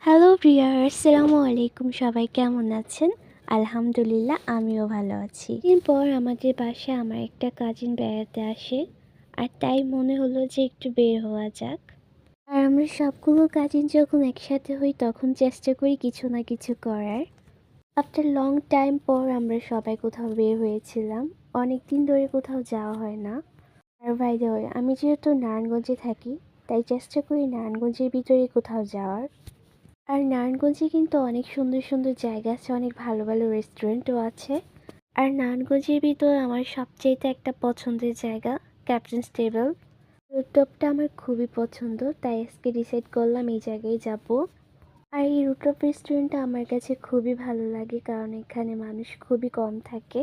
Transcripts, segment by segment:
Hello প্রিয়ার, আসসালামু আলাইকুম। সবাই কেমন আছেন? আলহামদুলিল্লাহ, আমিও ভালো আছি। দিন পর আমাদের বাসায় আমার একটা কাজিন বেড়াতে আসে, আর তাই মনে হলো যে একটু বের হওয়া যাক। আর আমরা সবগুলো কাজিন যখন একসাথে হই তখন চেষ্টা করি কিছু না কিছু করার। আফটার লং টাইম পর আমরা সবাই কোথাও বের হয়েছিলাম। অনেক দিন ধরে কোথাও যাওয়া হয় না। আর বাই দ্য ওয়ে, আমি যেহেতু নারায়ণগঞ্জে থাকি, তাই চেষ্টা করি নারায়ণগঞ্জের ভিতরে কোথাও যাওয়ার। আর নারায়ণগঞ্জে কিন্তু অনেক সুন্দর সুন্দর জায়গা আছে, অনেক ভালো ভালো রেস্টুরেন্টও আছে। আর নারায়ণগঞ্জের ভিতরে আমার সবচেয়ে একটা পছন্দের জায়গা ক্যাপ্টেন্স টেবল। রুটটপটা আমার খুবই পছন্দ, তাই আজকে ডিসাইড করলাম এই জায়গায় যাব। আর এই রুটটপ রেস্টুরেন্টটা আমার কাছে খুবই ভালো লাগে, কারণ এখানে মানুষ খুবই কম থাকে।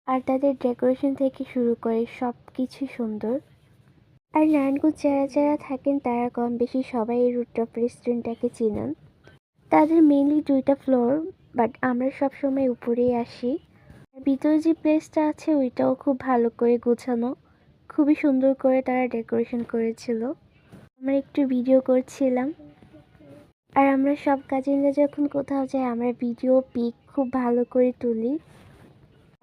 আর তাদের ডেকোরেশন থেকে শুরু করে সব কিছু সুন্দর। আর নারায়ণগঞ্জ যারা যারা থাকেন তারা কম বেশি সবাই এই রুটটপ রেস্টুরেন্টটাকে চিনেন। তাদের মেইনলি 2টা ফ্লোর, বাট আমরা সবসময় উপরেই আসি। আর ভিতরে যে প্লেসটা আছে ওইটাও খুব ভালো করে গোছানো, খুবই সুন্দর করে তারা ডেকোরেশন করেছিল। আমরা একটু ভিডিও করছিলাম। আর আমরা সব কাজিনরা যখন কোথাও যাই আমরা ভিডিও পিক খুব ভালো করে তুলি।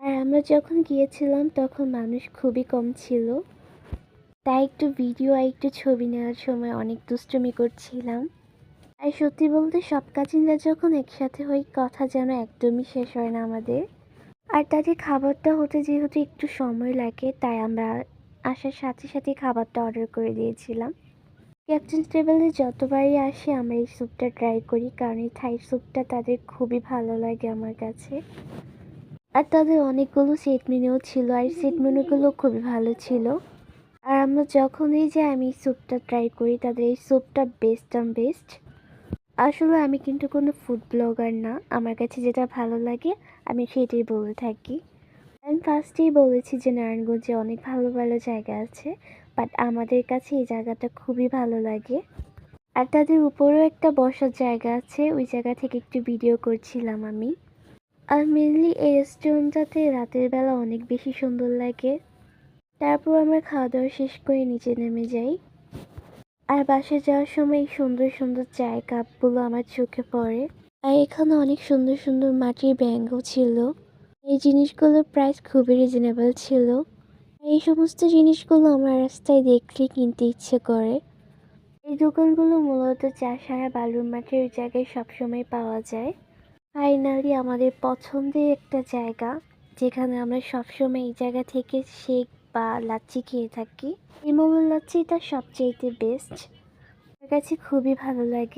আর আমরা যখন গিয়েছিলাম তখন মানুষ খুবই কম ছিল, তাই একটু ভিডিও আর একটু ছবি নেওয়ার সময় অনেক দুষ্টুমি করছিলাম। আর সত্যি বলতে সব কাজিনরা যখন একসাথে হই কথা যেন একদমই শেষ হয় না আমাদের। আর তাদের খাবারটা হতে যেহেতু একটু সময় লাগে, তাই আমরা আসার সাথে সাথে খাবারটা অর্ডার করে দিয়েছিলাম। ক্যাপ্টেন্স টেবিলে যতবারই আসি আমরা এই স্যুপটা ট্রাই করি, কারণ এই থাই স্যুপটা তাদের খুবই ভালো লাগে আমার কাছে। আর তাদের অনেকগুলো সেট মেনুও ছিল, আর সেট মেনুগুলো খুবই ভালো ছিল। আর আমরা যখনই যাই আমি এই স্যুপটা ট্রাই করি, তাদের এই স্যুপটা বেস্ট বেস্ট। আসলে আমি কিন্তু কোনো ফুড ব্লগার না, আমার কাছে যেটা ভালো লাগে আমি সেটাই বলে থাকি। আমি ফার্স্টেই বলেছি যে নারায়ণগঞ্জে অনেক ভালো ভালো জায়গা আছে, বাট আমাদের কাছে এই জায়গাটা খুবই ভালো লাগে। আর তাদের উপরেও একটা বসার জায়গা আছে, ওই জায়গা থেকে একটু ভিডিও করছিলাম আমি। আর মেনলি এই রেস্টুরেন্টটাতে রাতের বেলা অনেক বেশি সুন্দর লাগে। তারপর আমরা খাওয়া দাওয়া শেষ করে নিচে নেমে যাই। আর বাসায় যাওয়ার সময় এই সুন্দর সুন্দর চায়ের কাপগুলো আমার চোখে পড়ে। আর এখানে অনেক সুন্দর সুন্দর মাটির ব্যাঙও ছিল। এই জিনিসগুলোর প্রাইস খুবই রিজনেবল ছিল। এই সমস্ত জিনিসগুলো আমার রাস্তায় দেখলে কিনতে ইচ্ছে করে। এই দোকানগুলো মূলত চাষারা বালুর মাটির ওই জায়গায় সবসময় পাওয়া যায়। ফাইনালি আমাদের পছন্দের একটা জায়গা, যেখানে আমরা সবসময় এই জায়গা থেকে শেক বা লাচ্ছি খেয়ে থাকি। এই মোগল লাচ্ছিটা সবচেয়ে বেস্ট, আমার কাছে খুবই ভালো লাগে।